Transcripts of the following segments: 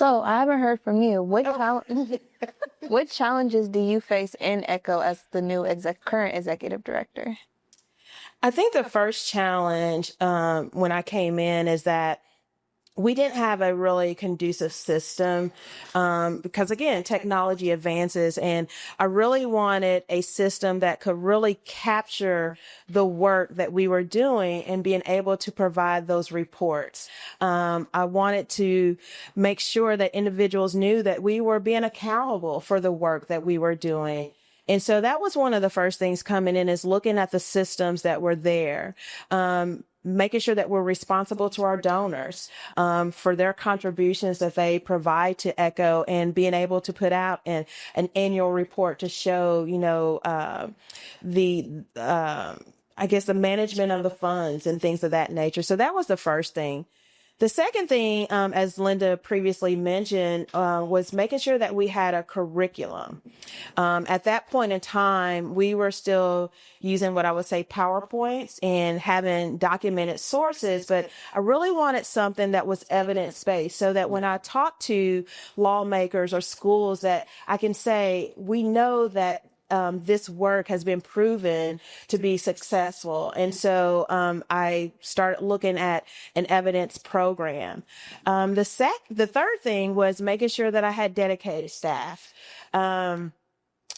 So I haven't heard from you. What challenges do you face in Echo as the new current executive director? I think the first challenge when I came in is that we didn't have a really conducive system because, again, technology advances, and I really wanted a system that could really capture the work that we were doing and being able to provide those reports. I wanted to make sure that individuals knew that we were being accountable for the work that we were doing. And so that was one of the first things coming in, is looking at the systems that were there. Making sure that we're responsible to our donors for their contributions that they provide to Echo, and being able to put out an annual report to show, I guess, the management of the funds and things of that nature. So that was the first thing. The second thing, as Linda previously mentioned, was making sure that we had a curriculum. At that point in time, we were still using what I would say PowerPoints and having documented sources, but I really wanted something that was evidence-based, so that when I talk to lawmakers or schools, that I can say, we know that this work has been proven to be successful. And so I started looking at an evidence program. The third thing was making sure that I had dedicated staff. I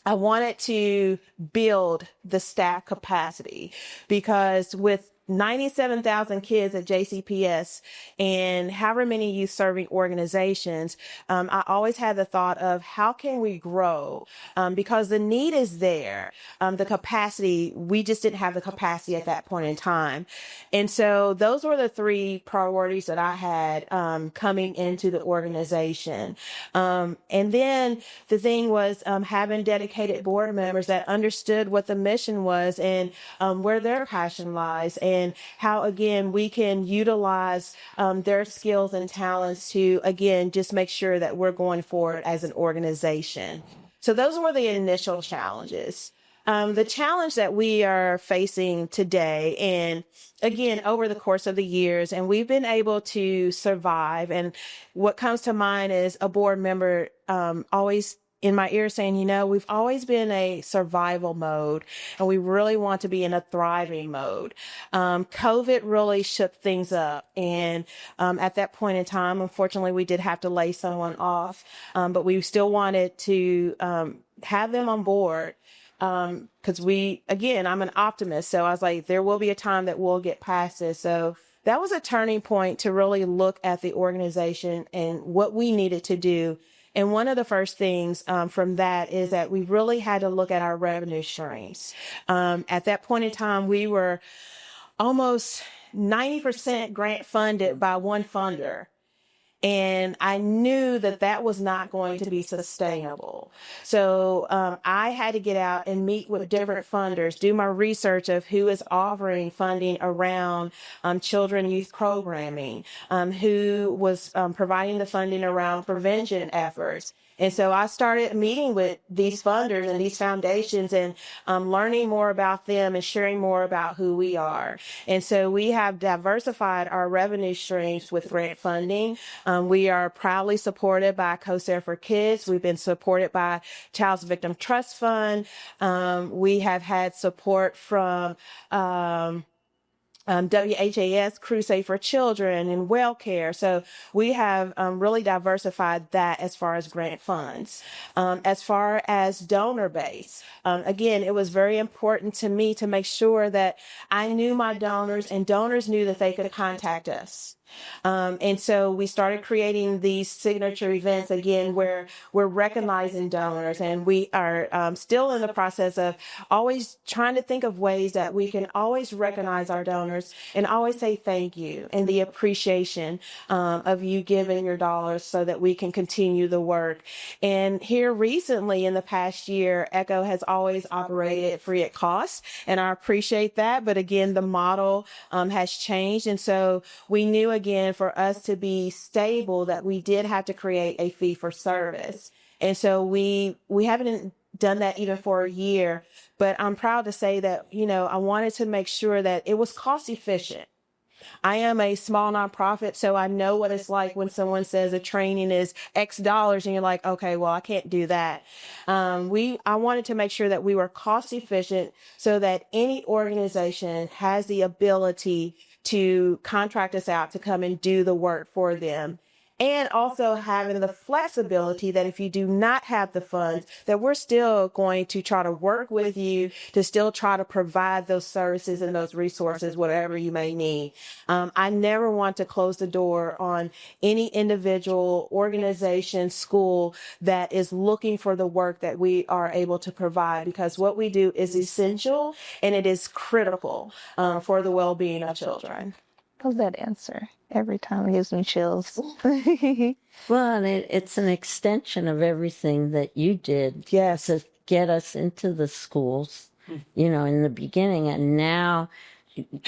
wanted to build the staff capacity, because with 97,000 kids at JCPS and however many youth serving organizations, I always had the thought of, how can we grow? Because the need is there. The capacity, we just didn't have the capacity at that point in time. And so those were the three priorities that I had coming into the organization. And then the thing was having dedicated board members that understood what the mission was, and where their passion lies, and how, again, we can utilize their skills and talents to, again, just make sure that we're going forward as an organization. So those were the initial challenges. The challenge that we are facing today, and again, over the course of the years, and we've been able to survive. And what comes to mind is a board member always in my ear saying, we've always been a survival mode, and we really want to be in a thriving mode. COVID really shook things up. And at that point in time, unfortunately, we did have to lay someone off, but we still wanted to have them on board. Because I'm an optimist. So I was like, there will be a time that we'll get past this. So that was a turning point to really look at the organization and what we needed to do. And one of the first things from that is that we really had to look at our revenue streams. At that point in time, we were almost 90% grant funded by one funder. And I knew that that was not going to be sustainable. So I had to get out and meet with different funders, do my research of who is offering funding around children youth programming, who was providing the funding around prevention efforts. And so I started meeting with these funders and these foundations, and learning more about them and sharing more about who we are. And so we have diversified our revenue streams with grant funding. We are proudly supported by CoSARE for Kids. We've been supported by Child Victim Trust Fund. We have had support from WHAS, Crusade for Children, and WellCare. So we have really diversified that as far as grant funds. As far as donor base, again, it was very important to me to make sure that I knew my donors, and donors knew that they could contact us. And so we started creating these signature events, again, where we're recognizing donors, and we are still in the process of always trying to think of ways that we can always recognize our donors and always say thank you and the appreciation of you giving your dollars so that we can continue the work. And here recently in the past year, Echo has always operated free at cost, and I appreciate that. But again, the model has changed. And so we knew, again, for us to be stable, that we did have to create a fee for service. And so we haven't done that even for a year, but I'm proud to say that, I wanted to make sure that it was cost efficient. I am a small nonprofit, so I know what it's like when someone says a training is X dollars and you're like, okay, well, I can't do that. I wanted to make sure that we were cost efficient so that any organization has the ability to contract us out to come and do the work for them. And also having the flexibility that if you do not have the funds, that we're still going to try to work with you to still try to provide those services and those resources, whatever you may need. I never want to close the door on any individual organization, school that is looking for the work that we are able to provide, because what we do is essential and it is critical for the well-being of children. Love that answer. Every time it gives me chills. Well, and it's an extension of everything that you did Yes. to get us into the schools, in the beginning. And now,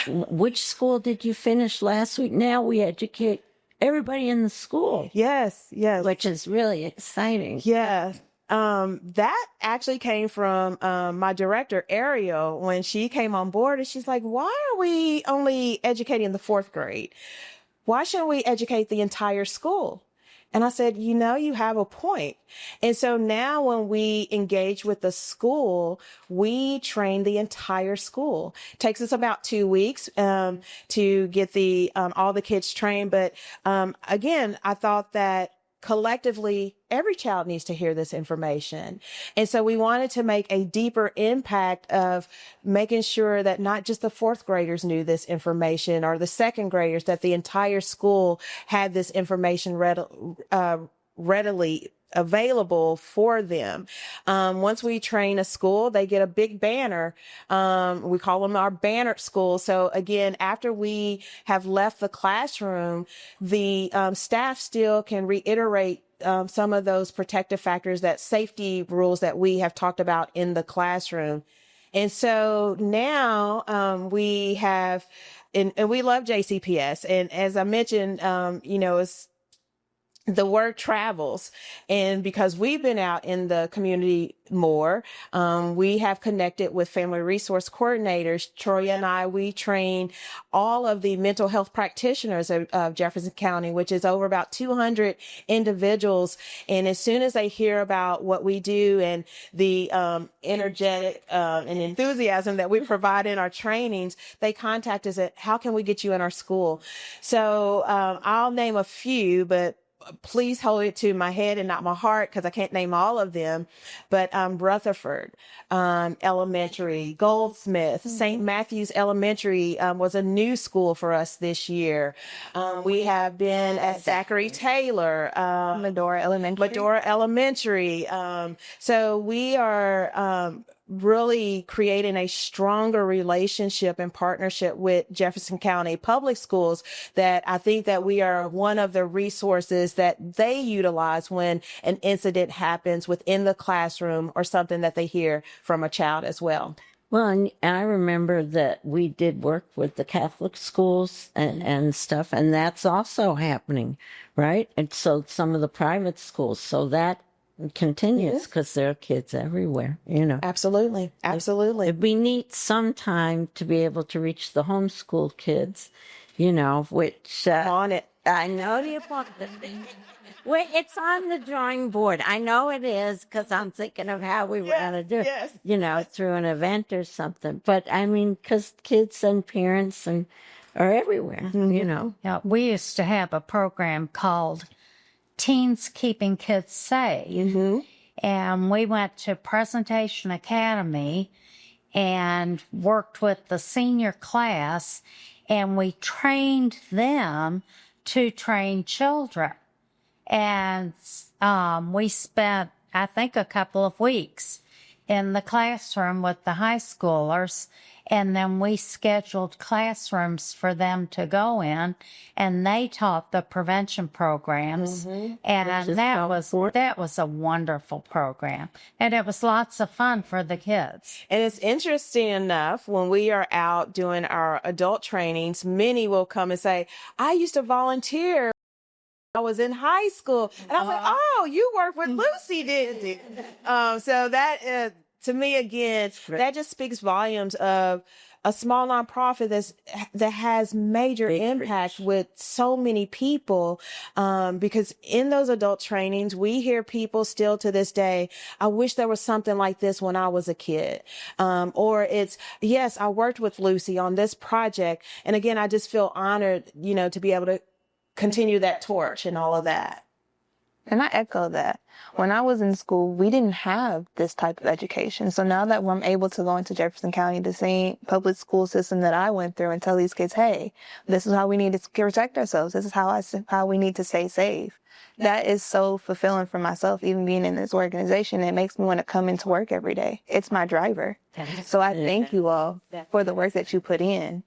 which school did you finish last week? Now we educate everybody in the school. Yes. Which is really exciting. Yeah. That actually came from my director, Ariel, when she came on board, and she's like, why are we only educating the 4th grade? Why shouldn't we educate the entire school? And I said, you have a point. And so now when we engage with the school, we train the entire school. It takes us about 2 weeks to get all the kids trained. But again, I thought that collectively, every child needs to hear this information. And so we wanted to make a deeper impact of making sure that not just the 4th graders knew this information or the 2nd graders, that the entire school had this information readily available for them. Once we train a school, they get a big banner. We call them our banner school. So again, after we have left the classroom, the staff still can reiterate some of those protective factors, that safety rules that we have talked about in the classroom. And so now we have, and we love JCPS. And as I mentioned, it's the word travels. And because we've been out in the community more, we have connected with family resource coordinators. Troy and I, we train all of the mental health practitioners of Jefferson County, which is over about 200 individuals. And as soon as they hear about what we do and the energetic and enthusiasm that we provide in our trainings, they contact us at, how can we get you in our school? So I'll name a few, but please hold it to my head and not my heart, because I can't name all of them. But Rutherford Elementary, Goldsmith, St. Matthew's Elementary was a new school for us this year. We have been at Zachary Taylor, Medora Elementary. So we are really creating a stronger relationship and partnership with Jefferson County Public Schools, that I think that we are one of the resources that they utilize when an incident happens within the classroom or something that they hear from a child as well. Well, and I remember that we did work with the Catholic schools and stuff, and that's also happening, right? And so some of the private schools, so that continues, because there are kids everywhere, Absolutely. It'd be neat sometime to be able to reach the homeschool kids, which On it. I know the well, it's on the drawing board. I know it is, because I'm thinking of how we were going to do it, Yes. through an event or something. But I mean, because kids and parents are everywhere, Yeah, we used to have a program called Teens Keeping Kids Safe. And we went to Presentation Academy and worked with the senior class, and we trained them to train children. And we spent, I think, a couple of weeks in the classroom with the high schoolers, and then we scheduled classrooms for them to go in, and they taught the prevention programs. And that was a wonderful program, and it was lots of fun for the kids. And it's interesting enough, when we are out doing our adult trainings, many will come and say, I used to volunteer. I was in high school. And I was like, oh, you worked with Lucy, didn't you? So that, to me, again, that just speaks volumes of a small nonprofit that has major impact with so many people. Because in those adult trainings, we hear people still to this day, I wish there was something like this when I was a kid. Or it's, yes, I worked with Lucy on this project. And again, I just feel honored, to be able to continue that torch and all of that. And I echo that. When I was in school, we didn't have this type of education. So now that I'm able to go into Jefferson County, the same public school system that I went through, and tell these kids, hey, this is how we need to protect ourselves. This is how we need to stay safe. That is so fulfilling for myself, even being in this organization. It makes me want to come into work every day. It's my driver. So I thank you all for the work that you put in.